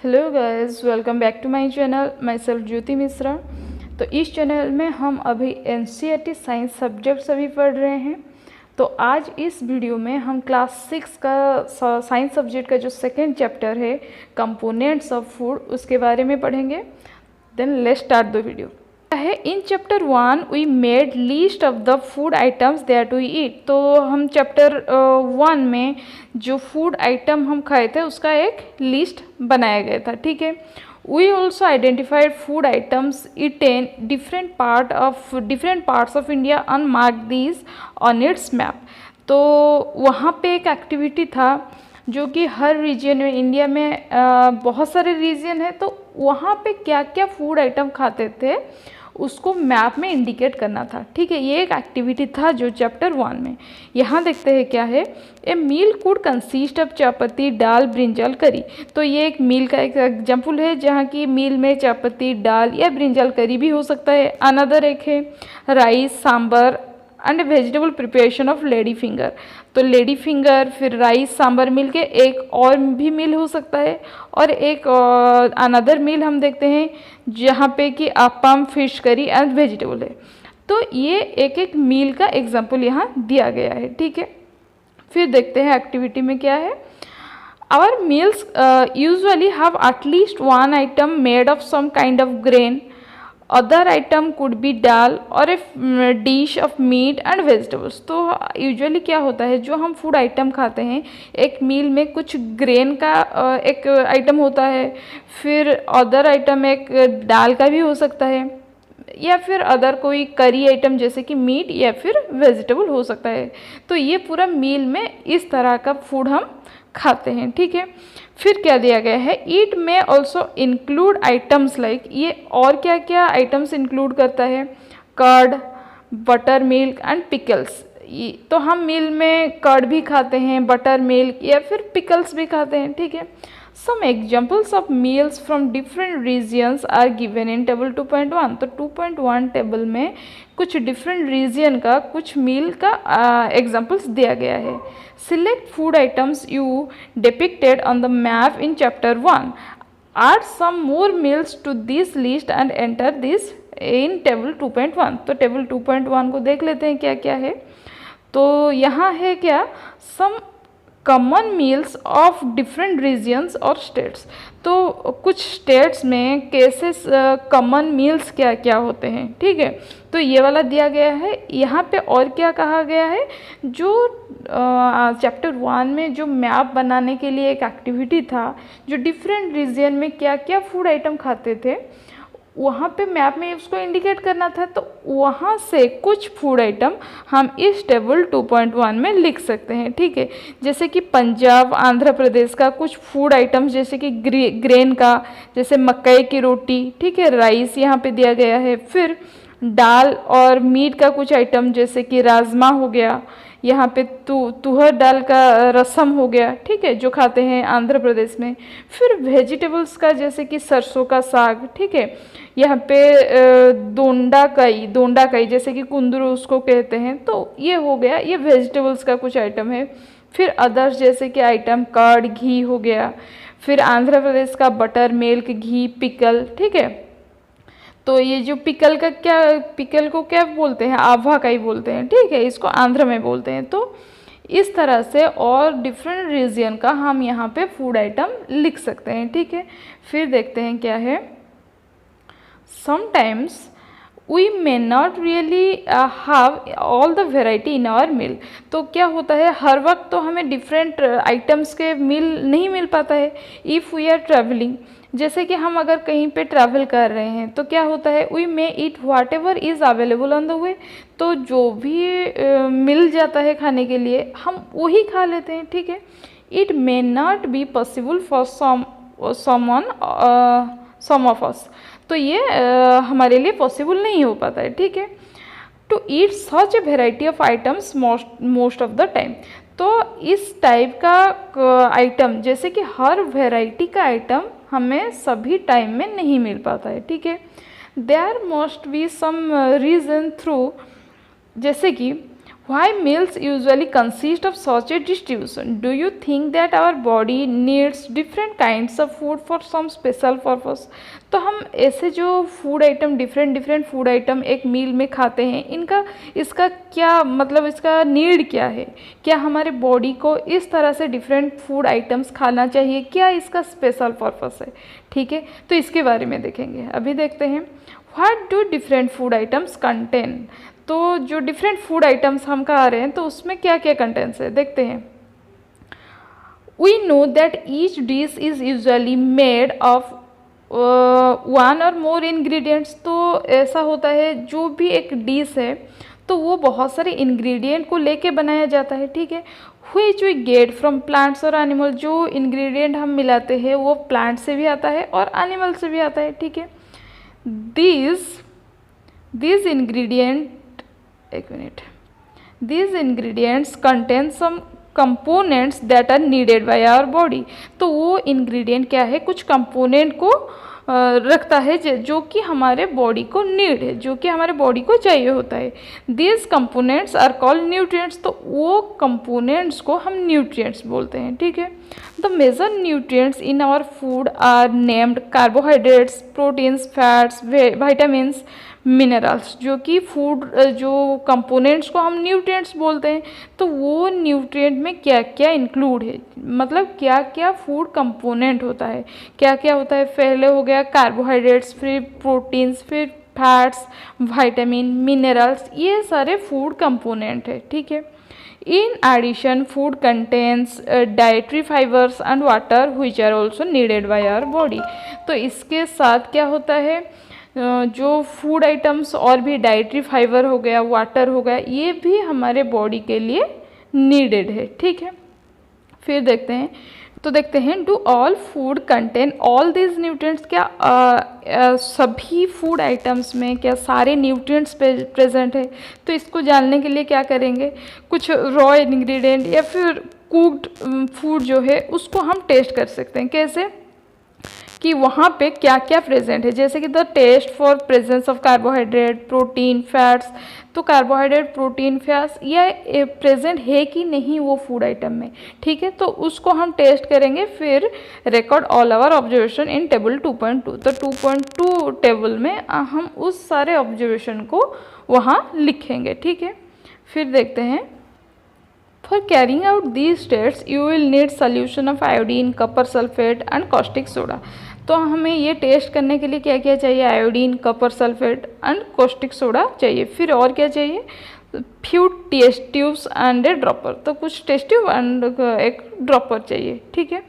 Hello guys, welcome back to my channel. My self Jyoti Mishra. तो इस channel में हम अभी एनसीईआरटी साइंस सब्जेक्ट सभी पढ़ रहे हैं। तो आज इस वीडियो में हम क्लास 6 का साइंस सब्जेक्ट का जो सेकेंड चैप्टर है कंपोनेंट्स ऑफ फूड, उसके बारे में पढ़ेंगे। Then let's start the video. है in chapter 1 we made list of the food items that we eat. तो हम चैप्टर 1 में जो फूड आइटम हम खाए थे उसका एक लिस्ट बनाया गया था, ठीक है। We also identified food items eaten different parts of India and mark these on its map. तो वहाँ पे एक एक्टिविटी था जो कि हर रीजन में, इंडिया में बहुत सारे रीजन है, तो वहाँ पे क्या क्या फूड आइटम खाते थे उसको मैप में इंडिकेट करना था, ठीक है। ये एक एक्टिविटी था जो चैप्टर 1 में। यहाँ देखते हैं क्या है। A meal could consist of chapati, dal, brinjal, curry. तो ये एक मील का एक एग्जाम्पल है जहाँ की मील में चापत्ती, दाल या ब्रिंजल करी भी हो सकता है। अनदर एक है rice, sambar and vegetable preparation of lady finger. तो लेडी फिंगर फिर राइस सांबर मिल के एक और भी मील हो सकता है। और एक अनदर मील हम देखते हैं जहाँ पे कि appam, fish curry and vegetable है। तो ये एक एक मील का एग्जाम्पल यहाँ दिया गया है, ठीक है। फिर देखते हैं एक्टिविटी में क्या है। Our meals usually have at least one item made of some kind of grain. Other item could be dal और a dish of meat and vegetables. तो यूजुअली क्या होता है, जो हम फूड आइटम खाते हैं एक मील में कुछ ग्रेन का एक आइटम होता है, फिर अदर आइटम एक दाल का भी हो सकता है, या फिर अदर कोई करी आइटम जैसे कि मीट या फिर वेजिटेबल हो सकता है। तो ये पूरा मील में इस तरह का फूड हम खाते हैं, ठीक है। फिर क्या दिया गया है, ईट में ऑल्सो इंक्लूड आइटम्स लाइक, ये और क्या क्या आइटम्स इंक्लूड करता है, curd, butter milk and pickles. तो हम मील में कर्ड भी खाते हैं, बटर मिल्क या फिर पिकल्स भी खाते हैं, ठीक है। Some examples of meals from different regions are given in table 2.1। तो 2.1 टेबल में कुछ डिफरेंट रीजन का कुछ मील का एग्जाम्पल्स दिया गया है। Select food items you depicted on the map in chapter 1, add some more meals to this list and enter this in table 2.1। तो टेबल 2.1 को देख लेते हैं क्या क्या है। तो यहाँ है क्या, some common meals of different regions और स्टेट्स। तो कुछ स्टेट्स में कैसे कॉमन मील्स क्या क्या होते हैं, ठीक है। तो ये वाला दिया गया है। यहाँ पे और क्या कहा गया है, जो चैप्टर 1 में जो मैप बनाने के लिए एक एक्टिविटी था, जो डिफरेंट रीजन में क्या क्या फूड आइटम खाते थे वहाँ पे मैप में उसको इंडिकेट करना था। तो वहाँ से कुछ फूड आइटम हम इस टेबल 2.1 में लिख सकते हैं, ठीक है। जैसे कि पंजाब, आंध्र प्रदेश का कुछ फूड आइटम्स जैसे कि ग्रेन का, जैसे मकई की रोटी, ठीक है, राइस यहाँ पे दिया गया है। फिर दाल और मीट का कुछ आइटम जैसे कि राजमा हो गया, यहाँ पे तुहर दाल का रसम हो गया, ठीक है, जो खाते हैं आंध्र प्रदेश में। फिर वेजिटेबल्स का जैसे कि सरसों का साग, ठीक है, यहाँ पे दोंडा कई जैसे कि कुंदरू उसको कहते हैं। तो ये हो गया, ये वेजिटेबल्स का कुछ आइटम है। फिर अदर्स जैसे कि आइटम कर्ड, घी हो गया। फिर आंध्र प्रदेश का बटर मिल्क, घी, पिकल, ठीक है। तो ये जो पिकल को क्या बोलते हैं, आभा का ही बोलते हैं, ठीक है, इसको आंध्र में बोलते हैं। तो इस तरह से और डिफरेंट रीजन का हम यहाँ पे फूड आइटम लिख सकते हैं, ठीक है। फिर देखते हैं क्या है। Sometimes we may not really have all the variety in our meal. तो क्या होता है, हर वक्त तो हमें डिफरेंट आइटम्स के मील नहीं मिल पाता है। इफ़ वी आर ट्रैवलिंग, जैसे कि हम अगर कहीं पे ट्रैवल कर रहे हैं तो क्या होता है, we may eat whatever is available on the way. तो जो भी मिल जाता है खाने के लिए हम वही खा लेते हैं, ठीक है। It may not be possible for some of us. तो ये हमारे लिए पॉसिबल नहीं हो पाता है, ठीक है, to eat such a variety of items most of the time. तो इस टाइप का आइटम जैसे कि हर वेराइटी का आइटम हमें सभी टाइम में नहीं मिल पाता है, ठीक है। There must be some reason through, जैसे कि Why meals usually consist of such a distribution? Do you think that our body needs different kinds of food for some special purpose? तो हम ऐसे जो food item different food item एक मील में खाते हैं, इसका क्या मतलब, इसका नीड क्या है? क्या हमारे बॉडी को इस तरह से डिफरेंट फूड आइटम्स खाना चाहिए? क्या इसका स्पेशल पर्पस है? ठीक है, तो इसके बारे में देखेंगे। अभी देखते हैं what do different food items contain. तो जो डिफरेंट फूड आइटम्स हम खा रहे हैं तो उसमें क्या क्या कंटेंट्स है देखते हैं। We know that each dish is usually made of one or more ingredients. तो ऐसा होता है जो भी एक डिश है तो वो बहुत सारे इंग्रेडिएंट को लेके बनाया जाता है। ठीक है, which we get from plants और एनिमल। जो इंग्रेडिएंट हम मिलाते हैं वो प्लांट से भी आता है और एनिमल से भी आता है। ठीक है, these ingredients contain some components that are needed by our body। तो वो इंग्रेडिएंट क्या है, कुछ कंपोनेंट को रखता है जो कि हमारे बॉडी को नीड है, जो कि हमारे बॉडी को चाहिए होता है। These components are called nutrients. तो वो कंपोनेंट्स को हम न्यूट्रिएंट्स बोलते हैं। ठीक है, the major nutrients in our food are named carbohydrates, proteins, fats, vitamins, minerals. जो कि फूड जो कंपोनेंट्स को हम न्यूट्रिएंट्स बोलते हैं, तो वो न्यूट्रिएंट में क्या क्या इंक्लूड है, मतलब क्या क्या फूड कंपोनेंट होता है, क्या क्या होता है। पहले हो गया कार्बोहाइड्रेट्स, फिर प्रोटीन्स, फिर फैट्स, विटामिन, मिनरल्स, ये सारे फूड कंपोनेंट है। ठीक है, in addition food contains dietary fibres and water which are also needed by our body. तो इसके साथ क्या होता है, जो फूड आइटम्स और भी डाइटरी फाइबर हो गया, वाटर हो गया, ये भी हमारे बॉडी के लिए नीडेड है। ठीक है, फिर देखते हैं do all food contain all these nutrients. क्या सभी फूड आइटम्स में क्या सारे न्यूट्रिएंट्स प्रेजेंट है? तो इसको जानने के लिए क्या करेंगे, कुछ रॉ इंग्रेडिएंट या फिर कुक्ड फूड जो है उसको हम टेस्ट कर सकते हैं। कैसे कि वहाँ पे क्या क्या प्रेजेंट है, जैसे कि the test for presence of carbohydrate, protein, fats. तो कार्बोहाइड्रेट, प्रोटीन, फैट्स ये प्रेजेंट है कि नहीं वो फूड आइटम में। ठीक है, तो उसको हम टेस्ट करेंगे, फिर record all our observation in table 2.2। तो 2.2 टेबल में हम उस सारे ऑब्जर्वेशन को वहाँ लिखेंगे। ठीक है, फिर देखते हैं For carrying out these tests, you will need solution of iodine, copper sulfate and caustic soda। तो हमें ये टेस्ट करने के लिए क्या क्या चाहिए, iodine, copper sulphate and caustic soda चाहिए। फिर और क्या चाहिए, few test tubes and a dropper. तो कुछ टेस्ट ट्यूब एंड एक ड्रॉपर चाहिए। ठीक है,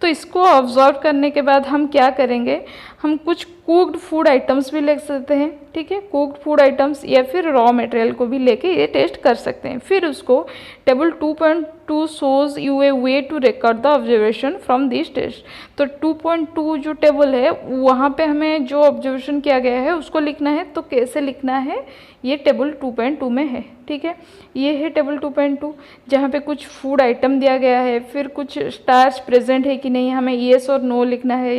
तो इसको ऑब्जर्व करने के बाद हम क्या करेंगे, हम कुछ कुक्ड फूड आइटम्स भी ले सकते हैं। ठीक है, कुक्ड फूड आइटम्स या फिर रॉ मटेरियल को भी लेके ये टेस्ट कर सकते हैं। फिर उसको table 2.2 shows you a way to record the observation from this test. तो 2.2 जो टेबल है वहाँ पे हमें जो ऑब्जर्वेशन किया गया है उसको लिखना है। तो कैसे लिखना है, ये टेबल 2.2 में है। ठीक है, ये है टेबल 2.2 जहाँ पे कुछ फूड आइटम दिया गया है, फिर कुछ स्टार्च प्रेजेंट है कि नहीं हमें येस और नो लिखना है।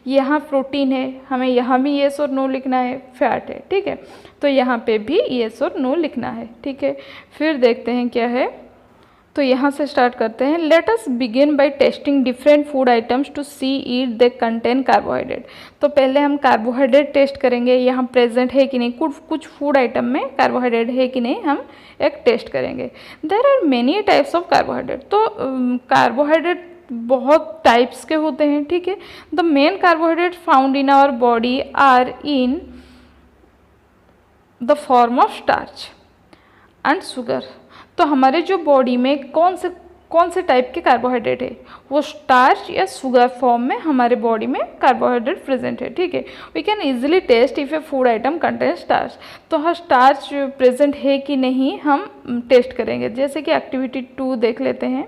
यहाँ प्रोटीन है, हमें यहाँ भी येस और नो लिखना है। फैट है, ठीक है, तो यहाँ पे भी येस और नो लिखना है। ठीक है, फिर देखते हैं क्या है। तो यहाँ से स्टार्ट करते हैं। Let us begin by testing different food items to see it they contain carbohydrate. तो पहले हम कार्बोहाइड्रेट टेस्ट करेंगे, यहाँ प्रेजेंट है कि नहीं, कुछ फूड आइटम में कार्बोहाइड्रेट है कि नहीं हम एक टेस्ट करेंगे। There are many types of carbohydrate. तो कार्बोहाइड्रेट बहुत टाइप्स के होते हैं। ठीक है, the main carbohydrate found in our body are in the form of starch and sugar. तो हमारे जो बॉडी में कौन से टाइप के कार्बोहाइड्रेट है, वो स्टार्च या शुगर फॉर्म में हमारे बॉडी में कार्बोहाइड्रेट प्रेजेंट है। ठीक है, we can easily test if a food item contain starch. तो हाँ, स्टार्च प्रेजेंट है कि नहीं हम टेस्ट करेंगे। जैसे कि एक्टिविटी 2 देख लेते हैं,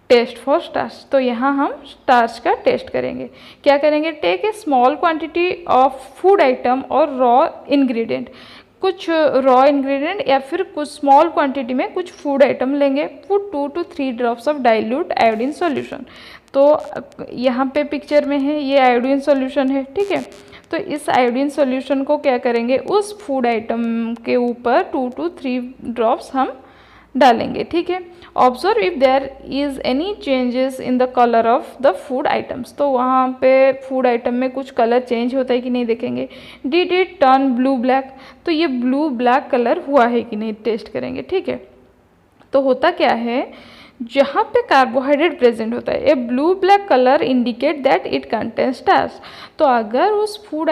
टेस्ट फॉर स्टार्च। तो यहाँ हम स्टार्च का टेस्ट करेंगे। क्या करेंगे, take a small quantity of food item और रॉ इंग्रेडिएंट। कुछ रॉ इंग्रेडिएंट या फिर कुछ स्मॉल क्वांटिटी में कुछ फूड आइटम लेंगे। Put 2 to 3 drops of dilute iodine solution. तो यहाँ पे पिक्चर में है, ये आयोडीन सॉल्यूशन है। ठीक है, तो इस आयोडीन सॉल्यूशन को क्या करेंगे, उस फूड आइटम के ऊपर 2 to 3 ड्रॉप्स हम डालेंगे, ठीक है। Observe if there is any changes in the colour of the food items, तो वहाँ पे फूड आइटम में कुछ कलर चेंज होता है कि नहीं देखेंगे। Did it turn blue black, तो ये ब्लू ब्लैक कलर हुआ है कि नहीं टेस्ट करेंगे, ठीक है। तो होता क्या है, जहाँ पे कार्बोहाइड्रेट प्रेजेंट होता है, a blue black colour indicate that it contains starch, तो अगर उस फूड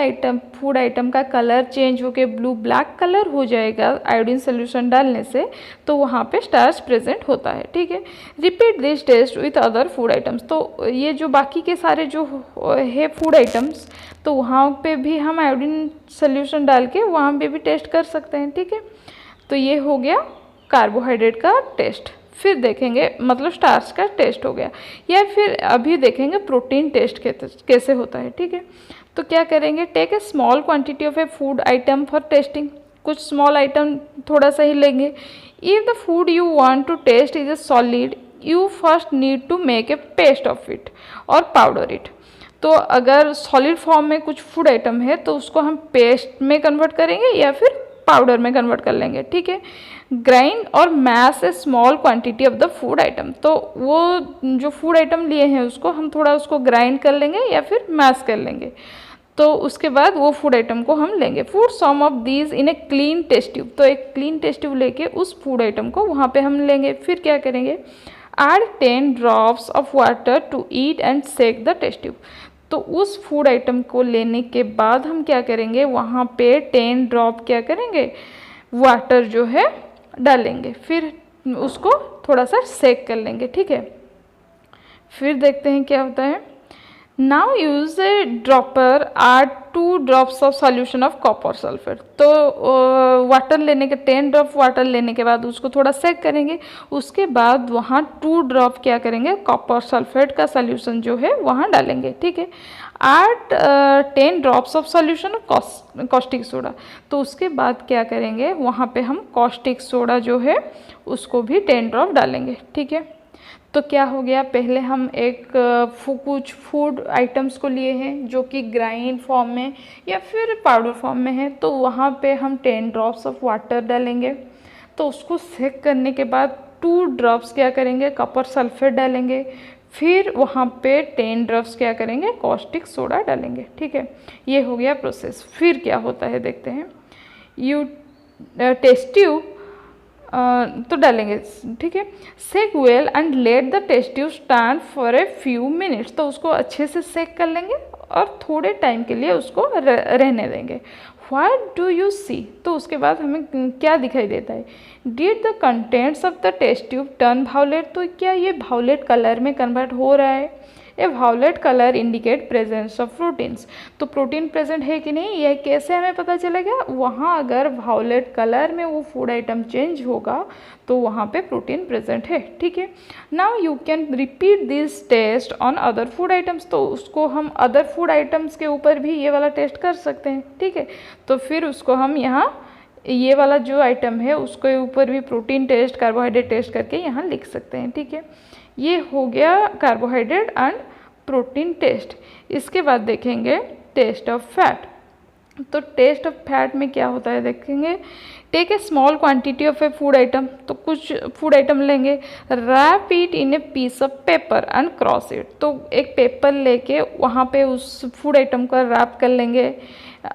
आइटम का कलर चेंज होकर ब्लू ब्लैक कलर हो जाएगा आयोडीन सोल्यूशन डालने से, तो वहाँ पे स्टार्च प्रेजेंट होता है, ठीक है। Repeat this test with other food items, तो ये जो बाकी के सारे जो है फूड आइटम्स, तो वहाँ पे भी हम आयोडीन सोल्यूशन डाल के वहाँ पे भी टेस्ट कर सकते हैं, ठीक है। तो ये हो गया कार्बोहाइड्रेट का टेस्ट। फिर देखेंगे, मतलब स्टार्च का टेस्ट हो गया, या फिर अभी देखेंगे प्रोटीन टेस्ट कैसे होता है, ठीक है। तो क्या करेंगे, take a small quantity of a food item for testing, कुछ स्मॉल आइटम थोड़ा सा ही लेंगे। If the food you want to test is a solid, you first need to make a paste of it और powder it, तो अगर solid form में कुछ फूड आइटम है तो उसको हम पेस्ट में कन्वर्ट करेंगे या फिर पाउडर में कन्वर्ट कर लेंगे, ठीक है। ग्राइंड और mash a small quantity of the food item, तो वो जो फूड आइटम लिए हैं उसको हम थोड़ा उसको ग्राइंड कर लेंगे या फिर मैश कर लेंगे, तो उसके बाद वो फूड आइटम को हम लेंगे। Food some of these in a clean test tube, तो एक क्लीन टेस्ट ट्यूब लेके उस फूड आइटम को वहाँ पे हम लेंगे। फिर क्या करेंगे, add 10 drops of water to it and shake the test tube, तो उस फूड आइटम को लेने के बाद हम क्या करेंगे, वहाँ पे 10 ड्रॉप क्या करेंगे, वाटर जो है डालेंगे, फिर उसको थोड़ा सा सेक कर लेंगे, ठीक है। फिर देखते हैं क्या होता है। Now use A dropper, add 2 drops of solution of copper sulphate, तो वाटर लेने के 10 ड्रॉप वाटर लेने के बाद उसको थोड़ा सेक करेंगे, उसके बाद वहाँ 2 ड्रॉप क्या करेंगे, कॉपर सल्फेट का सॉल्यूशन जो है वहाँ डालेंगे, ठीक है। Add 10 drops of solution caustic soda, तो उसके बाद क्या करेंगे, वहाँ पे हम कॉस्टिक सोडा जो है उसको भी 10 ड्रॉप डालेंगे, ठीक है। तो क्या हो गया, पहले हम कुछ फूड आइटम्स को लिए हैं जो कि ग्राइंड फॉर्म में या फिर पाउडर फॉर्म में है, तो वहाँ पे हम 10 ड्रॉप्स ऑफ वाटर डालेंगे, तो उसको सेक करने के बाद 2 ड्रॉप्स क्या करेंगे, कॉपर सल्फेट डालेंगे, फिर वहाँ पे 10 ड्रॉप्स क्या करेंगे, कॉस्टिक सोडा डालेंगे, ठीक है। ये हो गया प्रोसेस। फिर क्या होता है देखते हैं। यू टेस्ट ट्यूब तो डालेंगे, ठीक है। Shake well and let the test tube stand for a few minutes, तो उसको अच्छे से सेक कर लेंगे और थोड़े टाइम के लिए उसको रहने देंगे। व्हाट डू यू सी, तो उसके बाद हमें क्या दिखाई देता है, did the contents of the test tube turn violet, तो क्या ये वायलेट कलर में कन्वर्ट हो रहा है। A violet colour indicate presence of proteins, तो प्रोटीन प्रेजेंट है कि नहीं, यह कैसे हमें पता चलेगा, वहाँ अगर वायलेट कलर में वो फूड आइटम चेंज होगा तो वहाँ पे प्रोटीन प्रेजेंट है, ठीक है। Now you can repeat this test on other food items, तो उसको हम अदर फूड आइटम्स के ऊपर भी ये वाला टेस्ट कर सकते हैं, ठीक है। तो फिर उसको हम यहाँ ये वाला जो आइटम है उसके ऊपर भी प्रोटीन टेस्ट, कार्बोहाइड्रेट टेस्ट करके यहाँ लिख सकते हैं, ठीक है। ये हो गया कार्बोहाइड्रेट एंड प्रोटीन टेस्ट। इसके बाद देखेंगे टेस्ट ऑफ फैट, तो टेस्ट ऑफ फैट में क्या होता है देखेंगे। Take a small quantity of a food item, तो कुछ फूड आइटम लेंगे, wrap it in a piece of paper and crush it, तो एक पेपर लेके वहाँ पे उस फूड आइटम को रैप कर लेंगे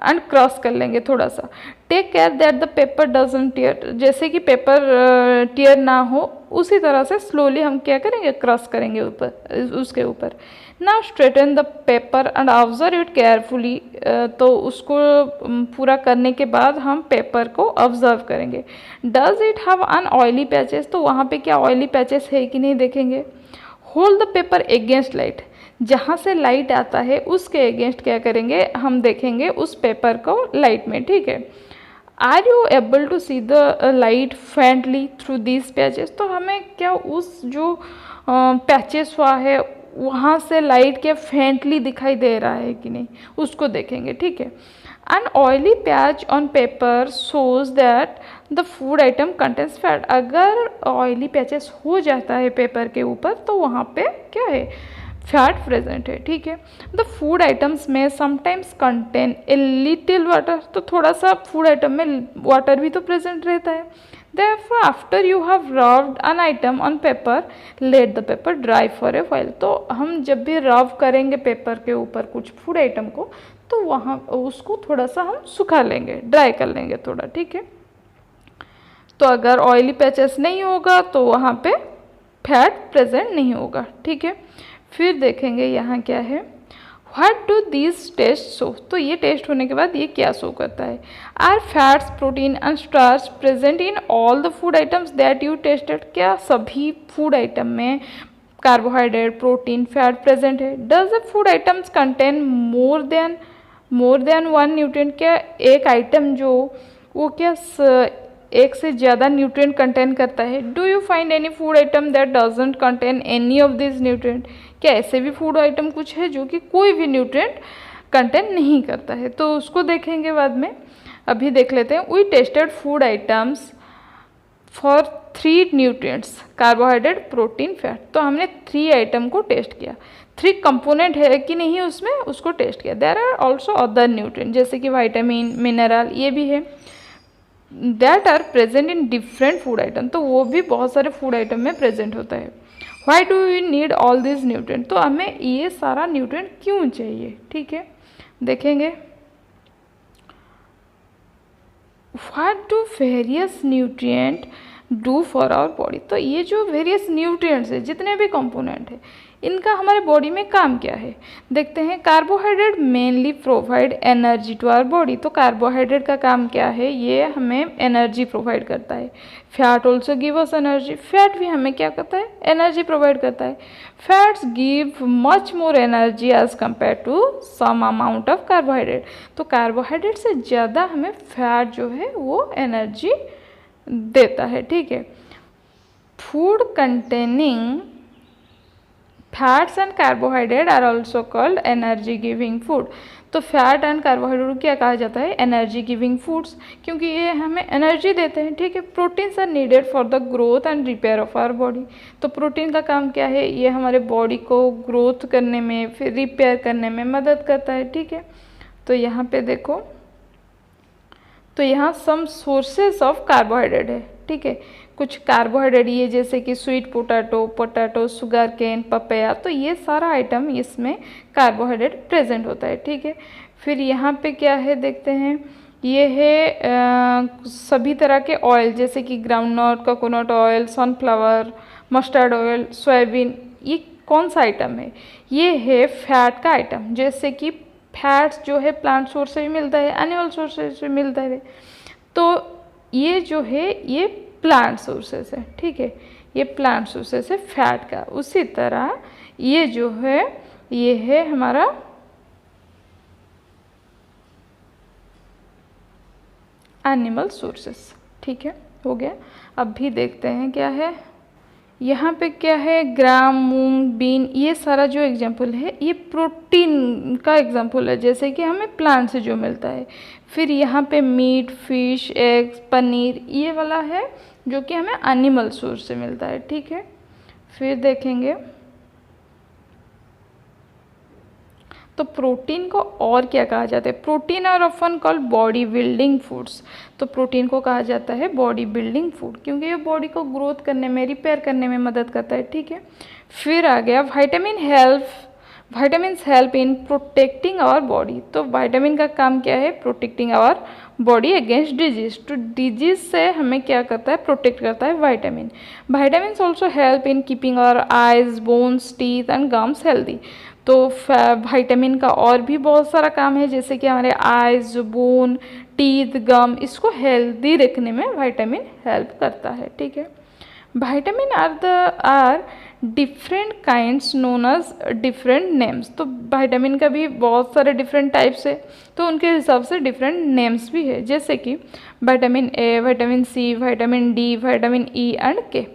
एंड क्रॉस कर लेंगे थोड़ा सा। Take care that the paper doesn't tear, जैसे कि पेपर टियर ना हो उसी तरह से स्लोली हम क्या करेंगे, क्रॉस करेंगे ऊपर उसके ऊपर। Now straighten the paper and observe it carefully, तो उसको पूरा करने के बाद हम पेपर को ऑब्जर्व करेंगे। Does it have an oily patches, तो वहाँ पे क्या ऑयली पैचेस है कि नहीं देखेंगे। Hold the paper against light, जहाँ से लाइट आता है उसके अगेंस्ट क्या करेंगे, हम देखेंगे उस पेपर को लाइट में, ठीक है। Are you able to see the light faintly through this patches, तो हमें क्या उस जो पैचेस हुआ है वहाँ से लाइट क्या फेंटली दिखाई दे रहा है कि नहीं, उसको देखेंगे, ठीक है। An oily patch on paper shows that the food item contains fat, अगर ऑयली पैचेस हो जाता है पेपर के ऊपर तो वहाँ पे क्या है, फैट प्रेजेंट है, ठीक है। द फूड आइटम्स में sometimes contain a little water, तो थोड़ा सा फूड आइटम में वाटर भी तो प्रेजेंट रहता है। Therefore, after you have rubbed an item on paper, let the paper dry for a while. तो हम जब भी रब करेंगे पेपर के ऊपर कुछ फूड आइटम को, तो वहाँ उसको थोड़ा सा हम सुखा लेंगे, ड्राई कर लेंगे थोड़ा, ठीक है। तो अगर ऑयली पैचेस नहीं होगा तो वहाँ पे फैट प्रेजेंट नहीं होगा, ठीक है। फिर देखेंगे यहाँ क्या है, what do this test show. तो ये टेस्ट होने के बाद ये क्या शो करता है, are fats protein and starch present in all the food items that you tested. क्या सभी फूड आइटम में कार्बोहाइड्रेट, प्रोटीन, फैट प्रेजेंट है। Does the food items contain more than one nutrient. क्या एक आइटम जो वो क्या एक से ज़्यादा न्यूट्रिएंट कंटेन करता है। Do you find any food item that doesn't contain any of this nutrient. क्या ऐसे भी फूड आइटम कुछ है जो कि कोई भी न्यूट्रिएंट कंटेन नहीं करता है, तो उसको देखेंगे बाद में। अभी देख लेते हैं, we tested food items for 3 nutrients, carbohydrate, protein, fat. तो हमने 3 आइटम को टेस्ट किया, 3 कंपोनेंट है कि नहीं उसमें, उसको टेस्ट किया। There are also other nutrient जैसे कि विटामिन, मिनरल, ये भी है, that are present in different food item. तो वो भी बहुत सारे फूड आइटम में प्रेजेंट होता है। Why do we need all this nutrient. तो हमें ये सारा न्यूट्रिएंट क्यों चाहिए, ठीक है। देखेंगे, what do various nutrient do for our body. तो ये जो वेरियस न्यूट्रिएंट्स है, जितने भी कंपोनेंट है, इनका हमारे बॉडी में काम क्या है। देखते हैं, carbohydrate mainly provide energy to our body. तो कार्बोहाइड्रेट का काम क्या है, ये हमें एनर्जी प्रोवाइड करता है। Fat also give us energy. Fat भी हमें क्या करता है, एनर्जी प्रोवाइड करता है। Fats give much more energy as compare to same amount of carbohydrate. तो कार्बोहाइड्रेट से ज़्यादा हमें फैट जो है वो एनर्जी देता है, ठीक है। Food containing fats and carbohydrate are also called energy giving food. तो फैट एंड कार्बोहाइड्रेट क्या कहा जाता है, एनर्जी गिविंग फूड्स, क्योंकि ये हमें एनर्जी देते हैं, ठीक है। Proteins are needed for the growth and repair of our body. तो प्रोटीन का काम क्या है, ये हमारे बॉडी को ग्रोथ करने में, फिर रिपेयर करने में मदद करता है, ठीक है। तो यहाँ पे देखो, तो यहाँ सम सोर्सेस ऑफ कार्बोहाइड्रेट है, ठीक है। कुछ कार्बोहाइड्रेट ये जैसे कि sweet potato, sugar cane, papaya, तो ये सारा आइटम इसमें कार्बोहाइड्रेट प्रेजेंट होता है, ठीक है। फिर यहाँ पे क्या है देखते हैं, ये है सभी तरह के ऑयल जैसे कि groundnut, coconut oil, sunflower, mustard oil, soybean. ये कौन सा आइटम है, ये है फैट का आइटम। जैसे कि फैट्स जो है प्लांट सोर्स से भी मिलता है, एनिमल सोर्सेज से मिलता है। तो ये जो है ये प्लांट सोर्सेस है, ठीक है, ये प्लांट सोर्सेस है फैट का। उसी तरह ये जो है ये है हमारा एनिमल सोर्सेस, ठीक है, हो गया। अब भी देखते हैं क्या है, यहाँ पे क्या है, ग्राम, मूंग, बीन, ये सारा जो एग्जाम्पल है ये प्रोटीन का एग्जाम्पल है, जैसे कि हमें प्लांट से जो मिलता है। फिर यहाँ पे मीट, फिश, एग्स, पनीर, ये वाला है जो कि हमें एनिमल सोर्स से मिलता है, ठीक है। फिर देखेंगे, तो प्रोटीन को और क्या कहा जाता है, protein are often called body building foods. तो प्रोटीन को कहा जाता है बॉडी बिल्डिंग फूड, क्योंकि ये बॉडी को ग्रोथ करने में, रिपेयर करने में मदद करता है, ठीक है। फिर आ गया vitamins help in protecting our body. तो विटामिन का काम क्या है, protecting our body against disease. तो डिजीज से हमें क्या करता है, प्रोटेक्ट करता है vitamin. Vitamins also help in keeping our eyes, bones, teeth and gums healthy. तो विटामिन का और भी बहुत सारा काम है, जैसे कि हमारे आइज, बोन, टीथ, गम, इसको हेल्दी रखने में विटामिन हेल्प करता है, ठीक है। Vitamin are different kinds known as different names. तो विटामिन का भी बहुत सारे डिफरेंट टाइप्स है, तो उनके हिसाब से डिफरेंट नेम्स भी है, जैसे कि vitamin A, vitamin C, vitamin D, vitamin E and K.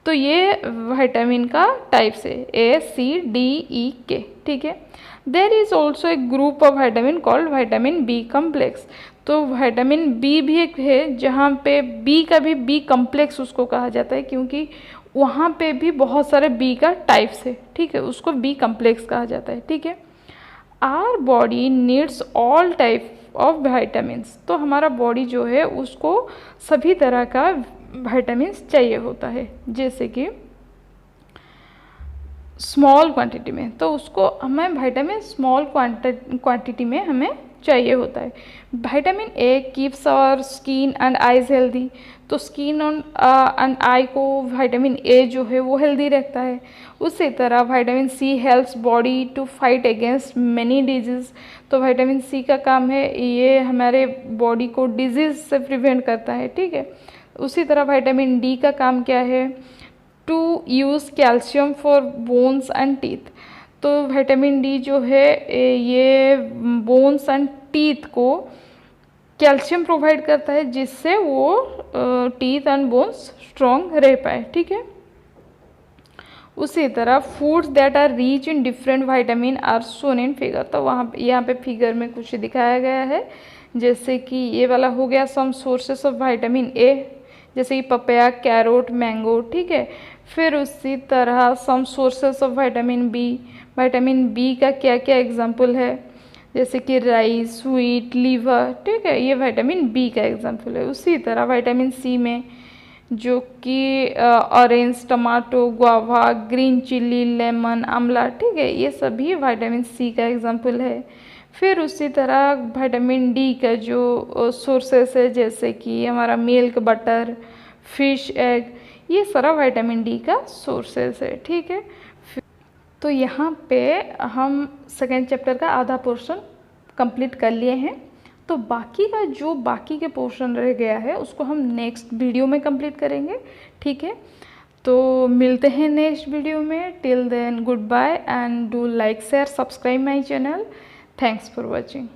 तो ये विटामिन का टाइप्स है, ए, सी, डी, ई, के, ठीक है। There is also a group of vitamin called vitamin B complex. तो विटामिन बी भी एक है, जहाँ पे बी का भी बी कम्प्लेक्स उसको कहा जाता है, क्योंकि वहाँ पे भी बहुत सारे बी का टाइप्स है, ठीक है, उसको बी कम्प्लेक्स कहा जाता है, ठीक है। Our body needs all type of vitamins. तो हमारा बॉडी जो है उसको सभी तरह का विटामिन चाहिए होता है, जैसे कि स्मॉल क्वांटिटी में, तो उसको हमें विटामिन स्मॉल क्वांटिटी में हमें चाहिए होता है। Vitamin A keeps our skin and eyes healthy, तो स्किन एंड आई को विटामिन ए जो है वो हेल्दी रखता है। उसी तरह vitamin C helps body to fight against many disease, तो विटामिन सी का काम है ये हमारे बॉडी को डिजीज़ से प्रिवेंट करता है, ठीक है। उसी तरह विटामिन डी का काम क्या है, to use calcium for bones and teeth, तो विटामिन डी जो है ये बोन्स एंड टीथ को कैल्शियम प्रोवाइड करता है, जिससे वो टीथ एंड बोन्स स्ट्रॉन्ग रह पाए, ठीक है। उसी तरह foods that are rich in different vitamin are shown in figure, तो वहाँ यहाँ पे फिगर में कुछ दिखाया गया है, जैसे कि ये वाला हो गया some sources of vitamin A, जैसे कि पपाया, कैरोट, मैंगो, ठीक है। फिर उसी तरह some sources of vitamin B, vitamin B का क्या क्या एग्जाम्पल है, जैसे कि राइस, व्हीट, लीवर, ठीक है, ये विटामिन बी का एग्जाम्पल है। उसी तरह विटामिन सी में जो कि orange, tomato, guava, green chilli, lemon, आंवला, ठीक है, ये सभी विटामिन सी का एग्जाम्पल है। फिर उसी तरह विटामिन डी का जो सोर्सेस है, जैसे कि हमारा मिल्क, बटर, फिश, एग, ये सारा विटामिन डी का सोर्सेस है, ठीक है। तो यहाँ पे हम सेकेंड चैप्टर का आधा पोर्शन कंप्लीट कर लिए हैं, तो बाकी का जो बाकी के पोर्शन रह गया है उसको हम नेक्स्ट वीडियो में कंप्लीट करेंगे, ठीक है। तो मिलते हैं नेक्स्ट वीडियो में। Till then good bye and do like, share, subscribe my channel. Thanks for watching.